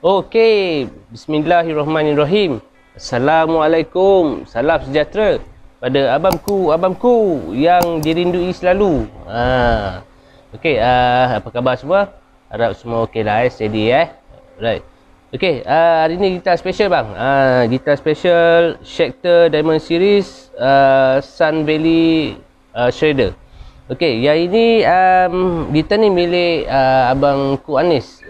Okey, bismillahirrahmanirrahim. Assalamualaikum, salam sejahtera pada abangku yang dirindui selalu. Okey, apa khabar semua? Harap semua okey lah, steady Right. Okey, hari ni gitar special bang. Gitar special Schecter Diamond Series Sun Valley Shredder. Okey, yang ini gitar ni milik abangku Anis.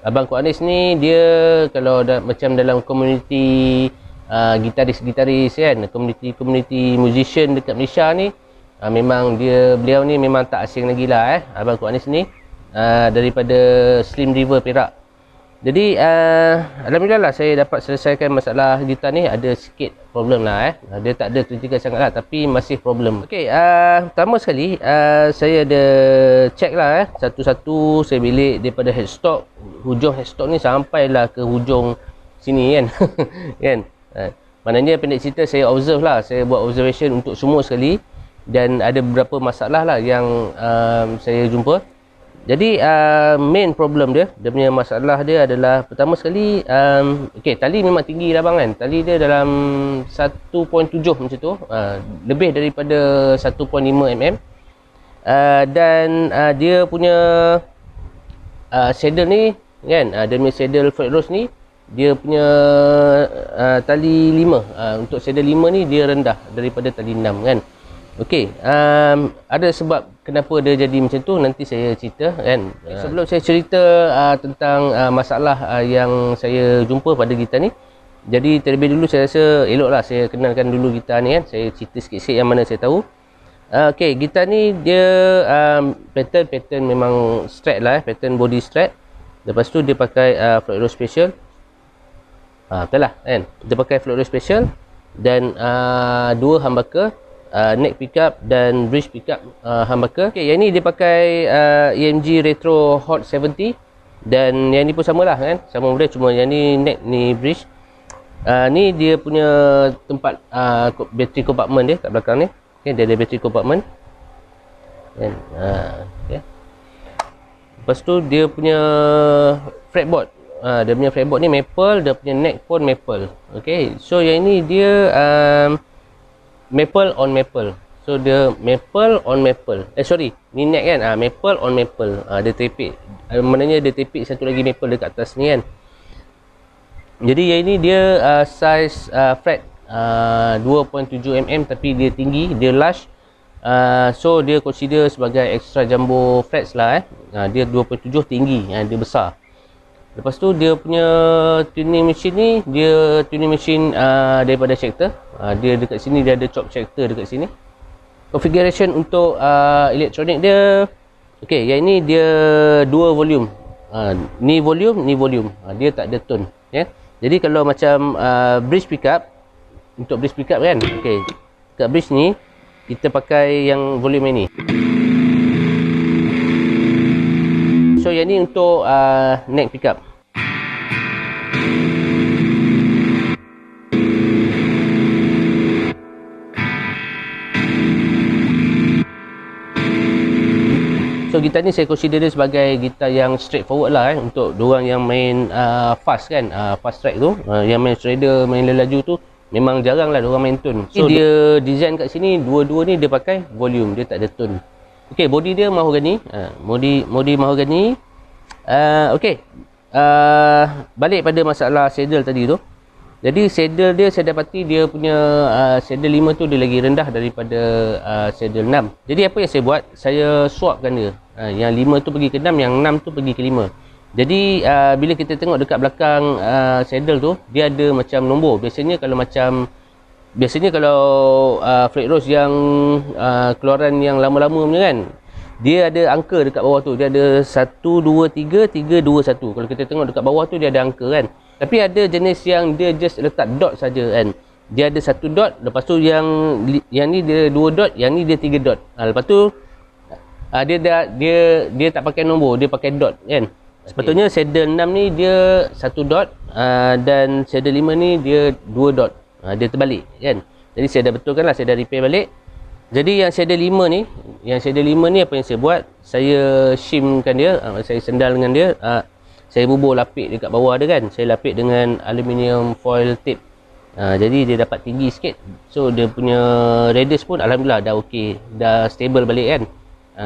Abangku Anis ni dia kalau macam dalam komuniti gitaris-gitaris kan, komuniti musician dekat Malaysia ni, memang beliau ni memang tak asing lagi lah abangku Anis ni, daripada Slim River Perak. Jadi alhamdulillah lah saya dapat selesaikan masalah gitar ni. Ada sikit problem lah dia tak ada kritikal sangat lah, tapi masih problem. Okey, pertama sekali saya ada check lah satu-satu. Saya bilik daripada headstock, hujung headstock ni sampailah ke hujung sini kan. Kan, maknanya pendek cerita saya observe lah, saya buat observation untuk semua sekali, dan ada beberapa masalah lah yang saya jumpa. Jadi main problem dia punya masalah dia adalah, pertama sekali okey, tali memang tinggi lah bang kan. Tali dia dalam 1.7 macam tu, lebih daripada 1.5 mm. Dan dia punya saddle ni kan, dia punya saddle fret rose ni, dia punya tali 5, untuk saddle 5 ni dia rendah daripada tali 6 kan. Okey, ada sebab kenapa dia jadi macam tu, nanti saya cerita kan. Sebelum saya cerita tentang masalah yang saya jumpa pada gitar ni, jadi terlebih dulu saya rasa eloklah saya kenalkan dulu gitar ni kan. Saya cerita sikit-sikit yang mana saya tahu. Okey, gitar ni dia pattern memang strat lah, pattern body strat. Lepas tu dia pakai flat rose special. Betul lah kan, dia pakai flat rose special dan dua humbucker, neck pickup dan bridge pickup humbucker. Okey, yang ni dia pakai EMG Retro Hot 70, dan yang ni pun samalah kan, sama model, cuma yang ni neck, ni bridge. Ni dia punya tempat battery compartment dia kat belakang ni. Okey, dia ada battery compartment kan. Okay. Lepas tu dia punya fretboard, dia punya fretboard ni maple, dia punya neck pun maple. Okey, so yang ini dia maple on maple. So dia maple on maple. Ni neck kan, maple on maple. Dia tripit, maknanya dia tripit satu lagi maple dekat atas ni kan. Jadi yang ini dia size fret 2.7 mm, tapi dia tinggi, dia lush. So dia consider sebagai extra jumbo frets lah dia 2.7 tinggi, dia besar. Lepas tu dia punya tuning machine ni, dia tuning machine daripada Schecter. Dia dekat sini, dia ada chop Schecter dekat sini. Configuration untuk elektronik dia, okey, yang ini dia dua volume. Ni volume, ni volume. Dia tak ada tone ya. Jadi kalau macam bridge pickup, untuk bridge pickup kan, okey, dekat bridge ni kita pakai yang volume ini. So yang ni untuk neck pickup. So gitar ni saya consider dia sebagai gitar yang straightforward lah untuk diorang yang main fast kan, fast track tu, yang main shredder, main lelaju tu, memang jarang lah diorang main tone. So dia design kat sini, dua-dua ni dia pakai volume, dia tak ada tone. Okey, body dia mahogany, body mahogany. Okey, balik pada masalah saddle tadi tu. Jadi saddle dia, saya dapati dia punya saddle 5 tu dia lagi rendah daripada saddle 6. Jadi apa yang saya buat, saya swapkan dia. Yang 5 tu pergi ke 6, yang 6 tu pergi ke 5. Jadi bila kita tengok dekat belakang saddle tu, dia ada macam nombor. Biasanya kalau fret rose yang keluaran yang lama-lama punya kan, dia ada angka dekat bawah tu. Dia ada 1, 2, 3, 3, 2, 1. Kalau kita tengok dekat bawah tu dia ada angka kan. Tapi ada jenis yang dia just letak dot saja kan. Dia ada 1 dot, lepas tu yang ni dia 2 dot, yang ni dia 3 dot. Lepas tu dia tak pakai nombor, dia pakai dot kan. Sepatutnya saddle 6 ni dia 1 dot, dan saddle 5 ni dia 2 dot. Dia terbalik kan. Jadi saya dah betulkan lah, saya dah repair balik. Jadi yang saddle 5 ni, apa yang saya buat, saya shimkan dia, saya sendal dengan dia. saya bubur lapik dekat bawah dia kan. Saya lapik dengan aluminium foil tape. Jadi dia dapat tinggi sikit. So dia punya radius pun alhamdulillah dah okey, dah stable balik kan.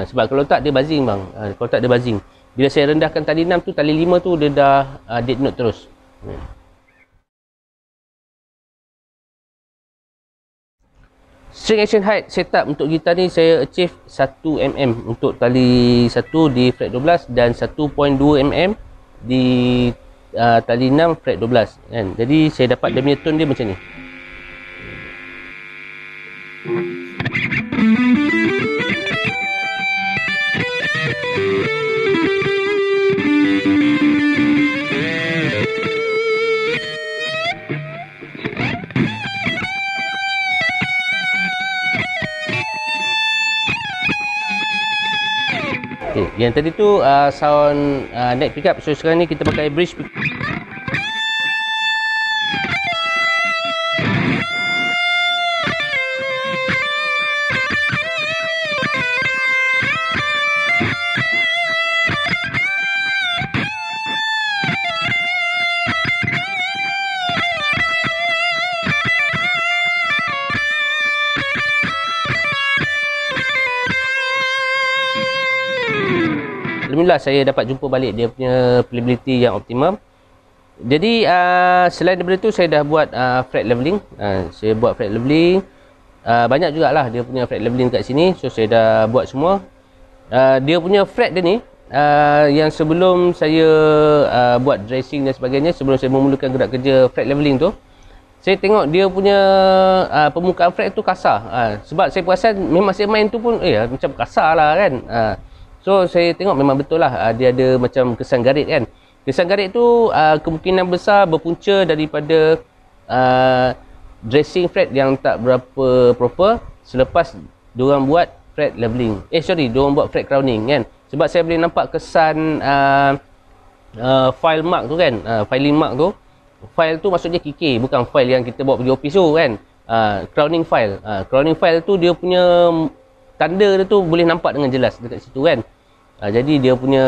Sebab kalau tak dia buzzing bang. Kalau tak dia buzzing. Bila saya rendahkan tali 6 tu, tali 5 tu dia dah dead note terus. String action height setup untuk gitar ni saya achieve 1mm untuk tali 1 di fret 12 dan 1.2mm di tali 6 fret 12 kan. Jadi saya dapat dia punya tone dia macam ni. Okay, yang tadi tu sound neck pickup. So sekarang ni kita pakai bridge pickup. Alhamdulillah saya dapat jumpa balik dia punya playability yang optimum. Jadi selain daripada tu saya dah buat fret leveling. Saya buat fret leveling. Banyak jugalah dia punya fret leveling kat sini. So saya dah buat semua. Dia punya fret dia ni yang sebelum saya buat dressing dan sebagainya, sebelum saya memulakan gerak kerja fret leveling tu, saya tengok dia punya permukaan fret tu kasar. Sebab saya perasan memang saya main tu pun macam kasar lah kan. So saya tengok memang betul lah dia ada macam kesan garit kan. Kesan garit tu kemungkinan besar berpunca daripada dressing fret yang tak berapa proper selepas diorang buat fret leveling. Diorang buat fret crowning kan. Sebab saya boleh nampak kesan file mark tu kan. Filing mark tu. File tu maksudnya KK, bukan file yang kita bawa pergi office tu kan. Crowning file. Crowning file tu dia punya tanda dia tu boleh nampak dengan jelas dekat situ kan. Jadi dia punya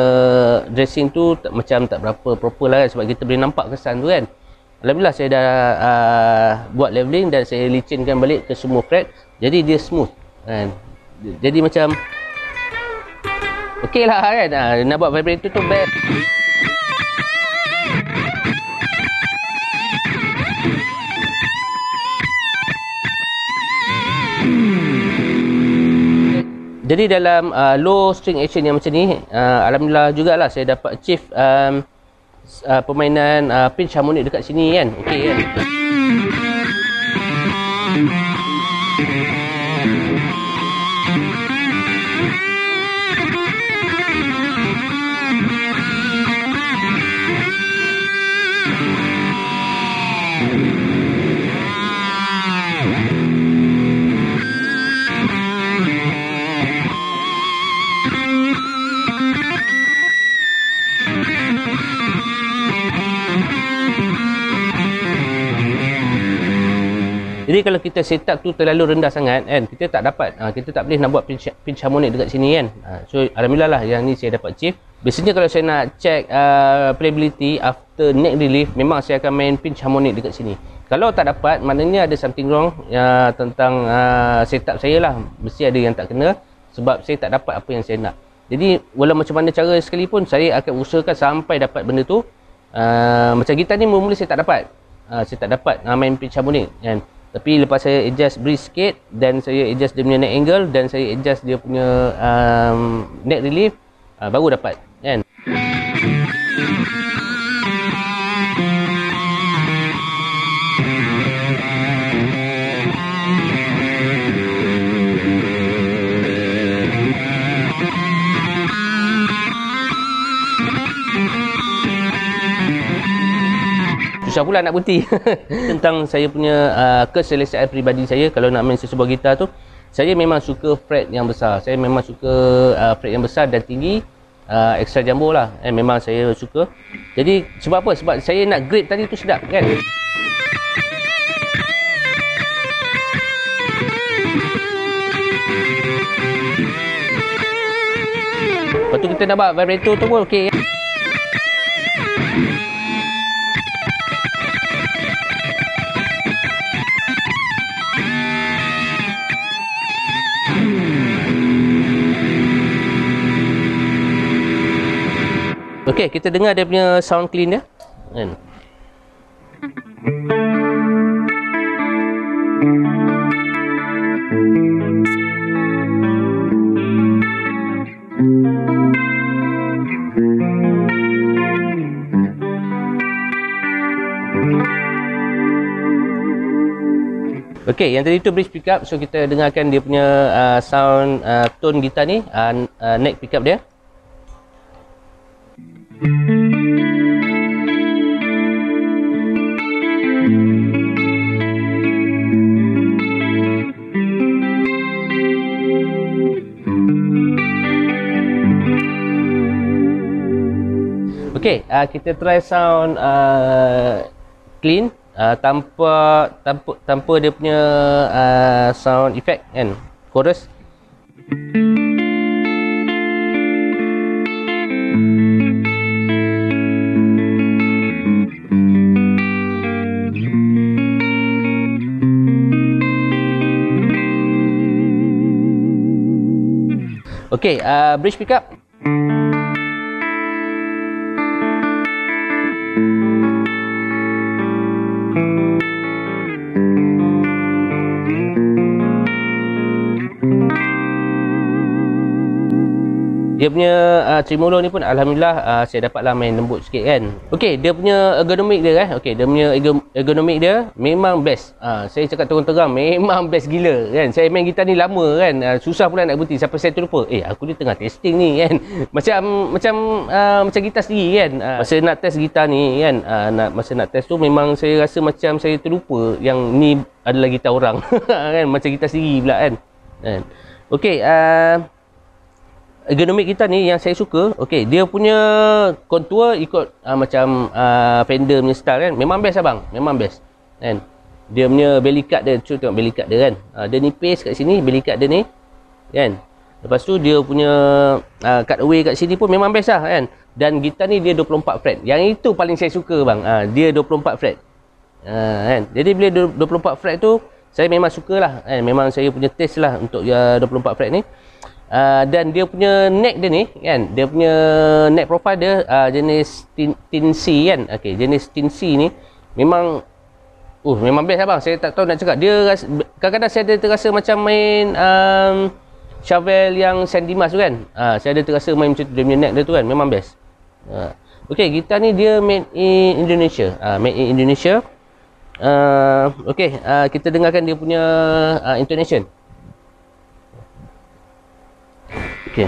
dressing tu macam tak berapa proper lah kan, sebab kita boleh nampak kesan tu kan. Alhamdulillah saya dah buat leveling dan saya licinkan balik ke semua fret. Jadi dia smooth kan. Jadi macam okey lah kan. Nak buat vibrator tu best. Jadi dalam low string action yang macam ni, alhamdulillah jugalah saya dapat achieve permainan pinch harmonic dekat sini kan. Okey kan. Jadi kalau kita setup tu terlalu rendah sangat kan, kita tak dapat, kita tak boleh nak buat pinch harmonic dekat sini kan. So alhamdulillah lah yang ni saya dapat achieve. Biasanya kalau saya nak check playability after neck relief, memang saya akan main pinch harmonic dekat sini. Kalau tak dapat, maknanya ada something wrong tentang setup saya lah. Mesti ada yang tak kena sebab saya tak dapat apa yang saya nak. Jadi walau macam mana cara sekalipun, saya akan usahakan sampai dapat benda tu. Macam gitar ni mula-mula saya tak dapat. Saya tak dapat main pitch harmonic kan. Tapi lepas saya adjust bridge sikit dan saya adjust dia punya neck angle dan saya adjust dia punya neck relief, baru dapat kan. Susah pula nak berhenti. Tentang saya punya keselesaan peribadi saya kalau nak main sesebuah gitar tu, saya memang suka fret yang besar. Saya memang suka fret yang besar dan tinggi, extra jumbo lah. Memang saya suka. Jadi sebab apa? Sebab saya nak grade tadi tu sedap kan. Lepas tu kita nak buat vibrator tu pun okey. Okey, kita dengar dia punya sound clean dia. Kan? Okey, yang tadi tu bridge pickup. So kita dengarkan dia punya sound tone gitar ni, neck pickup dia. Okey, kita try sound clean. Tanpa dia punya sound effect kan, chorus. Okey, bridge pickup. Dia punya tremolo ni pun alhamdulillah saya dapatlah main lembut sikit kan. Okey, dia punya ergonomik dia kan. Okey, dia punya ergonomik dia memang best. Saya cakap terang-terang memang best gila kan. Saya main gitar ni lama kan. Susah pula nak berhenti sampai saya terlupa. Aku ni tengah testing ni kan. Macam gitar sendiri kan. Masa nak test gitar ni kan, masa nak test tu memang saya rasa macam saya terlupa yang ni adalah gitar orang kan, macam gitar sendiri pula kan. Okey, ergonomik gitar ni yang saya suka. Okey, dia punya kontur ikut macam Fender punya style kan. Memang best abang, memang best kan. Dia punya belly cut dia, cuba tengok belly cut dia kan. Dia nipis kat sini belly cut dia ni kan. Lepas tu dia punya cut away kat sini pun memang best lah kan. Dan gitar ni dia 24 fret. Yang itu paling saya suka bang. Dia 24 fret. Kan. Jadi bila 24 fret tu saya memang sukalah kan. Memang saya punya taste lah untuk 24 fret ni. Dan dia punya neck dia ni kan, dia punya neck profile dia jenis tin C kan. Okey, jenis tin C ni memang memang best abang. Saya tak tahu nak cakap. Dia kadang-kadang saya ada terasa macam main Chevelle yang San Dimas tu kan. Saya ada terasa main macam tu, dia punya neck dia tu kan, memang best. Okey, gitar ni dia made in Indonesia. Made in Indonesia. Okey, kita dengarkan dia punya intonation. Okay.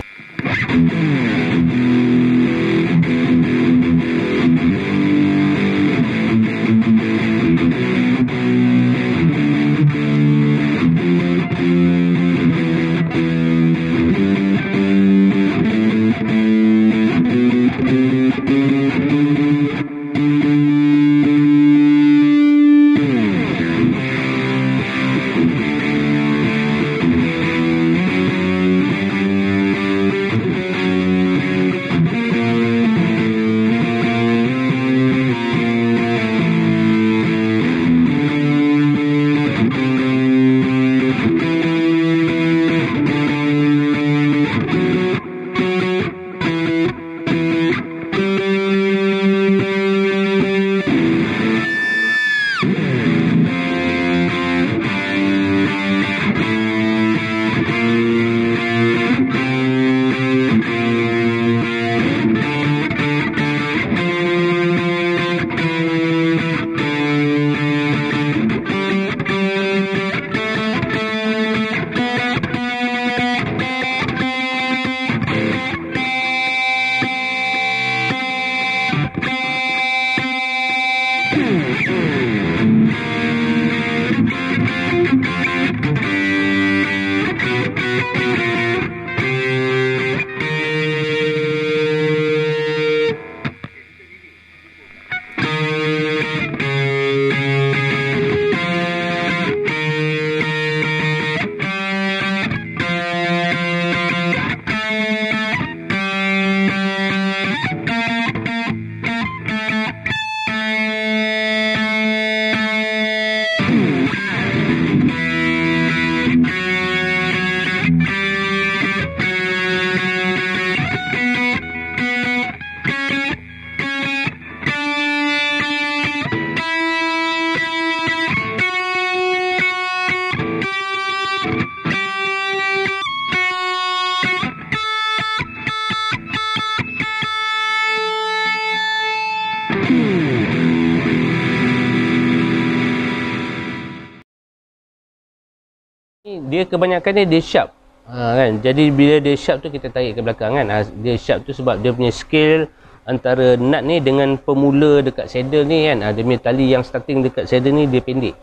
dia kebanyakannya dia sharp. Kan? Jadi bila dia sharp tu kita tarik ke belakang kan. Dia sharp tu sebab dia punya scale antara nut ni dengan pemula dekat saddle ni kan. Dia punya tali yang starting dekat saddle ni dia pendek.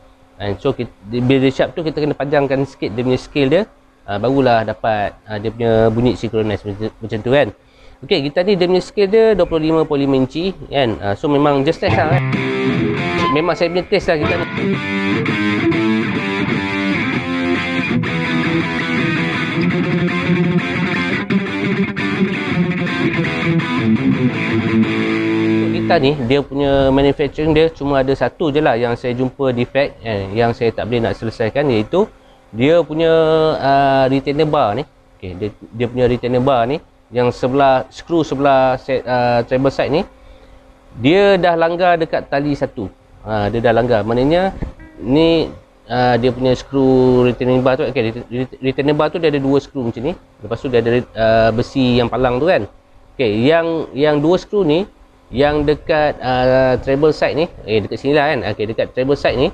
So bila dia sharp tu kita kena panjangkan sikit dia punya scale dia. Barulah dapat dia punya bunyi synchronize macam tu kan. Okey, gitar ni dia punya scale dia 25.5 inci kan. So memang just test lah kan. Memang saya punya test lah gitar ni. Gitar ni dia punya manufacturing dia cuma ada satu je lah yang saya jumpa defect yang saya tak boleh nak selesaikan, iaitu dia punya retainer bar ni. Okay, dia punya retainer bar ni yang sebelah skru sebelah treble side ni dia dah langgar dekat tali satu. Dia dah langgar, maknanya ni dia punya skru retainer bar tu. Okay, retainer bar tu dia ada dua skru macam ni, lepas tu dia ada besi yang palang tu kan. Okay, yang dua skru ni yang dekat treble side ni, dekat sini lah kan. Okay, dekat treble side ni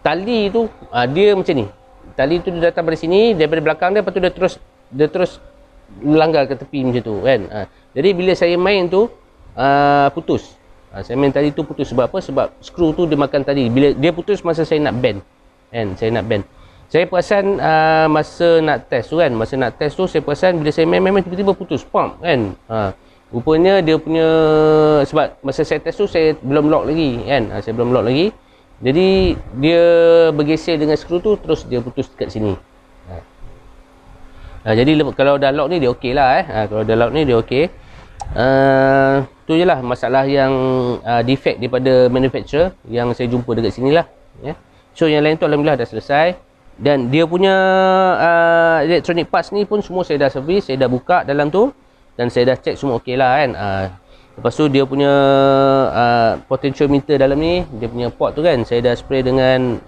tali tu dia macam ni. Tali tu dia datang dari sini, daripada belakang dia, lepas tu dia terus langgar ke tepi macam tu kan. Jadi bila saya main tu putus. Saya main tali tu putus. Sebab apa? Sebab skru tu dia makan tali. Bila dia putus masa saya nak bend kan. Saya perasan masa nak test tu kan. Masa nak test tu saya perasan bila saya main tiba-tiba putus pump kan. Rupanya dia punya, sebab masa saya test tu saya belum lock lagi kan. Saya belum lock lagi. Jadi dia bergeser dengan skru tu, terus dia putus dekat sini. Jadi kalau dah lock ni dia okey lah kalau dah lock ni dia okey. Tu je lah masalah yang defect daripada manufacturer yang saya jumpa dekat sini lah ya. So yang lain tu alhamdulillah dah selesai. Dan dia punya electronic parts ni pun semua saya dah servis, saya dah buka dalam tu dan saya dah check semua okey lah kan. Lepas tu dia punya potentiometer dalam ni, dia punya port tu kan, saya dah spray dengan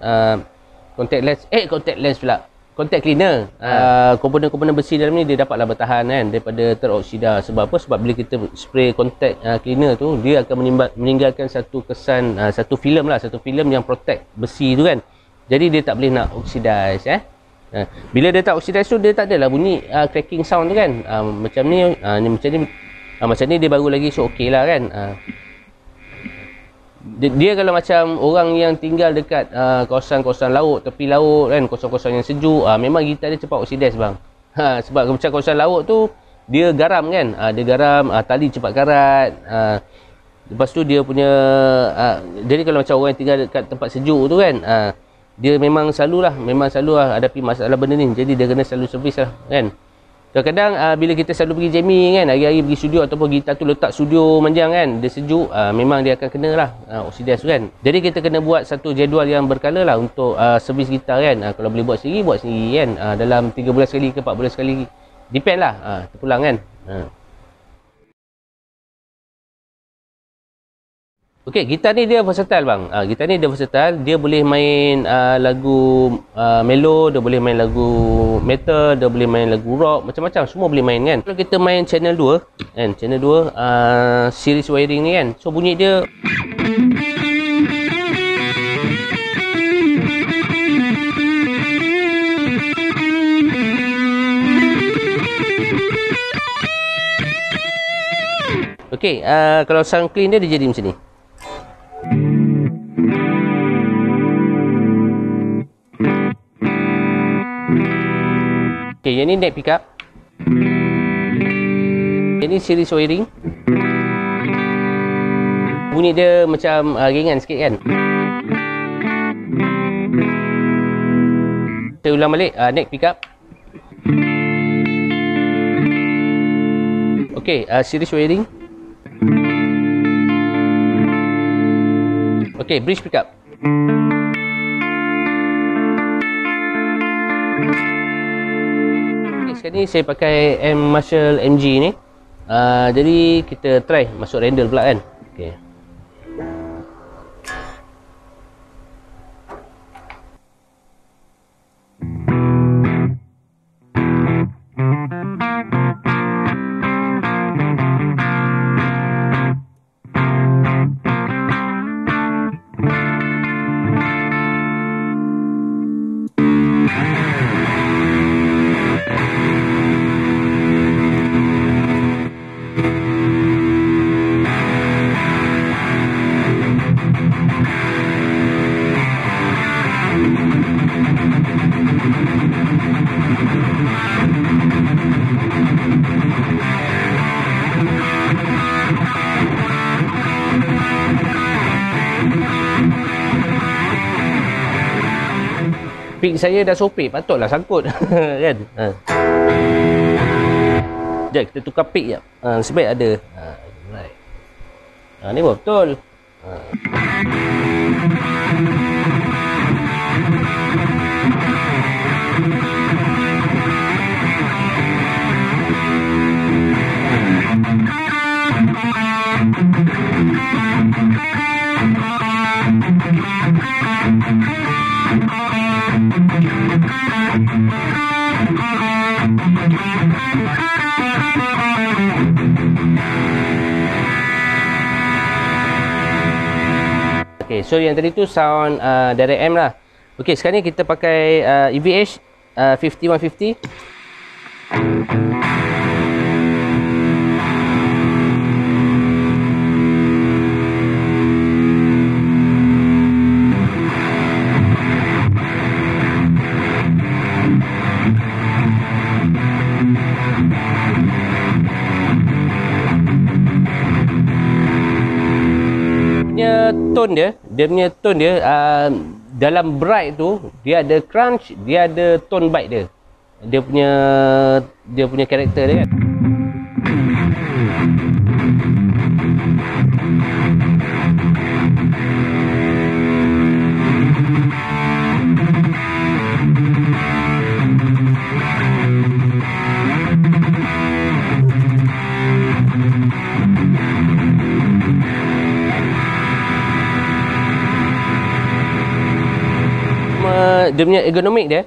contact cleaner. Komponen-komponen besi dalam ni dia dapatlah bertahan kan daripada teroksida. Sebab apa? Sebab bila kita spray contact cleaner tu, dia akan meninggalkan satu kesan, satu filem yang protect besi tu kan. Jadi dia tak boleh nak oxidize bila dia tak oxidize tu, dia tak adalah bunyi cracking sound tu kan. Macam ni dia baru lagi, so okey lah kan. Dia kalau macam orang yang tinggal dekat kawasan-kawasan laut, tepi laut kan, kawasan-kawasan yang sejuk, memang gitar dia cepat oxidize bang. Sebab macam kawasan laut tu dia garam kan, dia garam, tali cepat karat. Lepas tu dia punya jadi kalau macam orang yang tinggal dekat tempat sejuk tu kan, dia memang selalu hadapi masalah benda ni. Jadi dia kena selalu servis lah kan. Kadang-kadang bila kita selalu pergi jamming kan, hari-hari pergi studio ataupun gitar tu letak studio manjang kan, dia sejuk, memang dia akan kena lah oxidize kan. Jadi kita kena buat satu jadual yang berkala lah untuk servis gitar kan. Kalau boleh buat sendiri kan, dalam 3 bulan sekali ke 4 bulan sekali, depend lah, terpulang kan. Okey, gitar ni dia versatile bang. Gitar ni dia versatile. Dia boleh main lagu mellow, dia boleh main lagu metal, dia boleh main lagu rock, macam-macam semua boleh main kan. Kalau kita main channel 2 kan, channel 2 series wiring ni kan. So bunyi dia okey, kalau sound clean dia jadi macam ni. Okay, yang ni neck pickup. Yang ni series wiring. Bunyi dia macam ringan sikit kan. Saya ulang balik, neck pickup. Okay, series wiring. Okay, bridge pickup. Sekarang ni saya pakai Marshall MG ni. Jadi kita try masuk randall pula kan. Okay. Pick saya dah sopik, patutlah sangkut. Kan? Sekejap, kita tukar pick jap. Sebaik ada. Right. Ni betul. Okay, so yang tadi tu sound direct amp lah. Okay, sekarang ni kita pakai EVH 5150. Dia punya tone dia dalam bright tu dia ada crunch, dia ada tone bite dia. Dia punya karakter dia kan. Dia punya ergonomik dia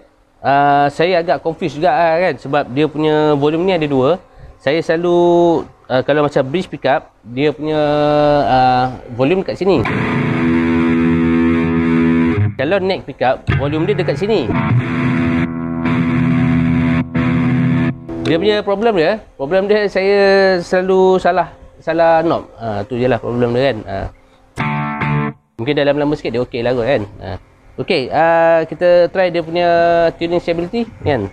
saya agak confused juga kan, sebab dia punya volume ni ada dua. Saya selalu kalau macam bridge pickup, dia punya volume kat sini. Kalau neck pickup, volume dia dekat sini. Dia punya problem dia saya selalu salah knob. Tu je lah problem dia kan. Mungkin dalam lama sikit dia okey lah kot kan. Okey, kita try dia punya tuning stability kan.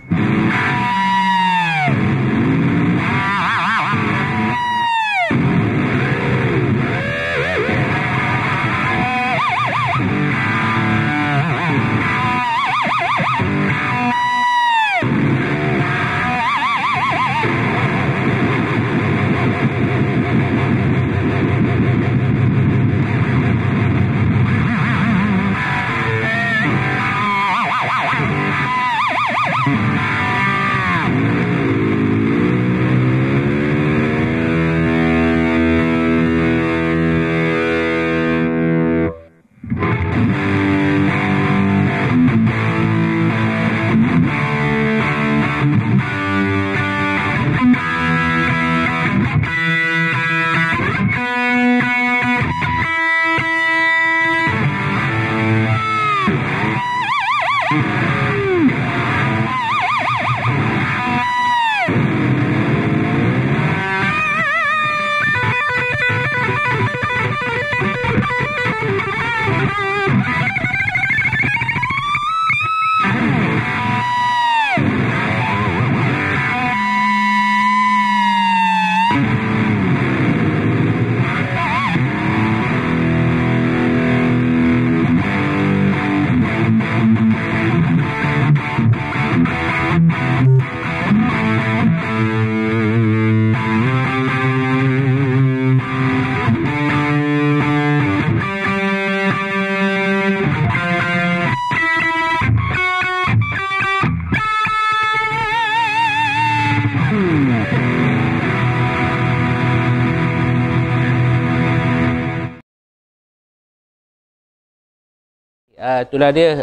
Itulah dia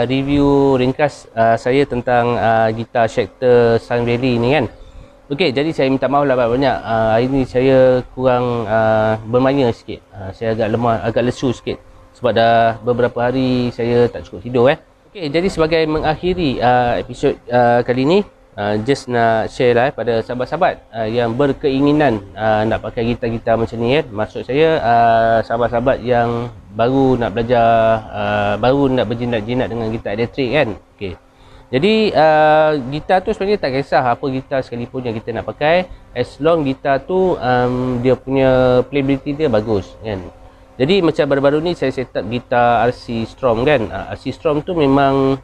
review ringkas saya tentang gitar Schecter Sun Valley ni kan. Okey, jadi saya minta maaf lah banyak. Hari ni saya kurang bermaya sikit. Saya agak lemah, agak lesu sikit sebab dah beberapa hari saya tak cukup tidur Okey, jadi sebagai mengakhiri episod kali ni, just nak share lah pada sahabat-sahabat yang berkeinginan nak pakai gitar-gitar macam ni Maksud saya sahabat-sahabat yang baru nak belajar, baru nak berjinak-jinak dengan gitar elektrik kan. Okey. Jadi gitar tu sebenarnya tak kisah apa gitar sekalipun yang kita nak pakai, as long gitar tu dia punya playability dia bagus kan. Jadi macam baru-baru ni saya set up gitar RC Strom kan. RC Strom tu memang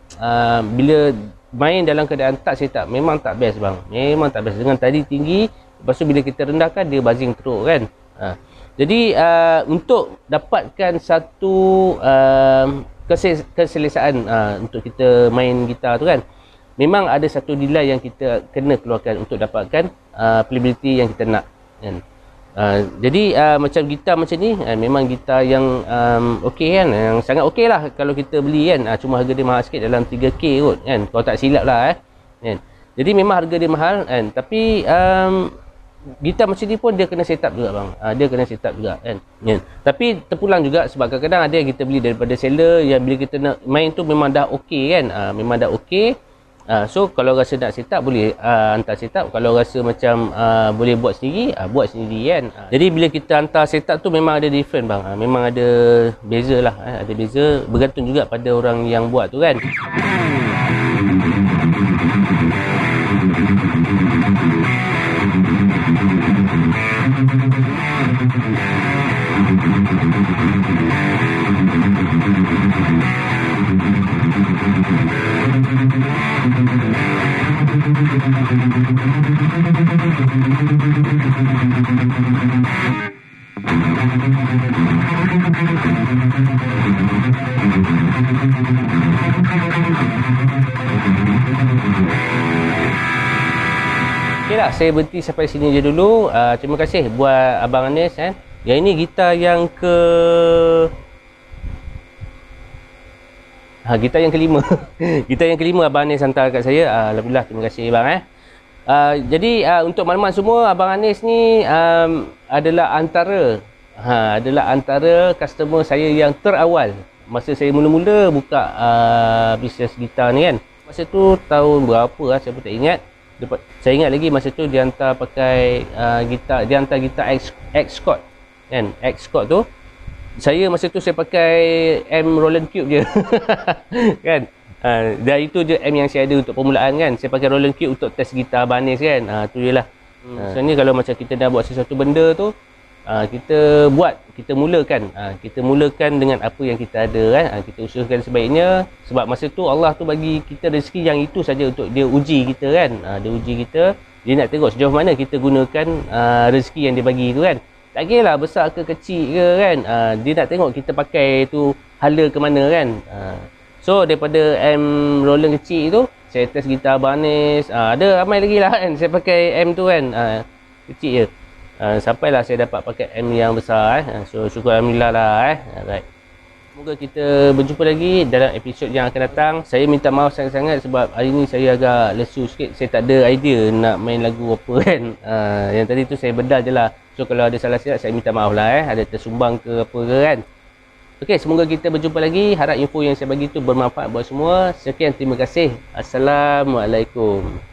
bila main dalam keadaan tak set up memang tak best bang. Memang tak best, dengan tadi tinggi, lepas tu bila kita rendahkan dia buzzing teruk kan. Jadi untuk dapatkan satu keselesaan untuk kita main gitar tu kan, memang ada satu delay yang kita kena keluarkan untuk dapatkan playability yang kita nak kan. Jadi macam gitar macam ni memang gitar yang okey kan, yang sangat okey lah kalau kita beli kan. Cuma harga dia mahal sikit, dalam 3k kot kan, kalau tak silap lah kan. Jadi memang harga dia mahal kan, tapi gitar macam ni pun dia kena set up juga bang. Dia kena set up juga kan. Tapi terpulang juga sebab kadang-kadang ada yang kita beli daripada seller yang bila kita nak main tu memang dah okey kan. Memang dah okey. So kalau rasa nak set up boleh hantar set up. Kalau rasa macam boleh buat sendiri, buat sendiri kan. Jadi bila kita hantar set up tu memang ada different bang. Memang ada beza lah. Ada beza, bergantung juga pada orang yang buat tu kan. Okey lah, saya berhenti sampai sini je dulu. Terima kasih buat Abang Anis kan. Yang ini gitar yang gitar yang kelima. Gitar yang kelima Abang Anis hantar kat saya. Alhamdulillah, terima kasih bang Jadi untuk maklumat semua, Abang Anis ni adalah antara customer saya yang terawal masa saya mula-mula buka bisnes gitar ni kan. Masa tu tahun berapa saya pun tak ingat. Saya ingat lagi masa tu dia hantar pakai gitar, dia hantar gitar X-Scott kan. X-Scott tu saya masa tu saya pakai M Roland Cube je kan. Dan itu je M yang saya ada untuk permulaan kan. Saya pakai Roland Cube untuk test gitar Abang Anis kan. Tu je lah. Sebenarnya kalau macam kita dah buat sesuatu benda tu, kita mulakan dengan apa yang kita ada kan. Kita usahakan sebaiknya, sebab masa tu Allah tu bagi kita rezeki yang itu saja untuk dia uji kita kan. Dia uji kita, dia nak tengok sejauh mana kita gunakan rezeki yang dia bagi tu kan. Tak kira lah besar ke kecil ke kan. Dia nak tengok kita pakai tu hala ke mana kan. So daripada M Roland kecil tu, saya test gitar Abang Anis. Ada ramai lagi lah kan, saya pakai M tu kan, kecil je. Sampailah saya dapat pakai M yang besar So syukur alhamdulillah lah Right. Semoga kita berjumpa lagi dalam episod yang akan datang. Saya minta maaf sangat-sangat sebab hari ni saya agak lesu sikit. Saya tak ada idea nak main lagu apa kan. Yang tadi tu saya bedal je lah. So kalau ada salah silap saya minta maaf lah Ada tersumbang ke apa ke kan. Okey, semoga kita berjumpa lagi. Harap info yang saya bagi tu bermanfaat buat semua. Sekian, terima kasih. Assalamualaikum.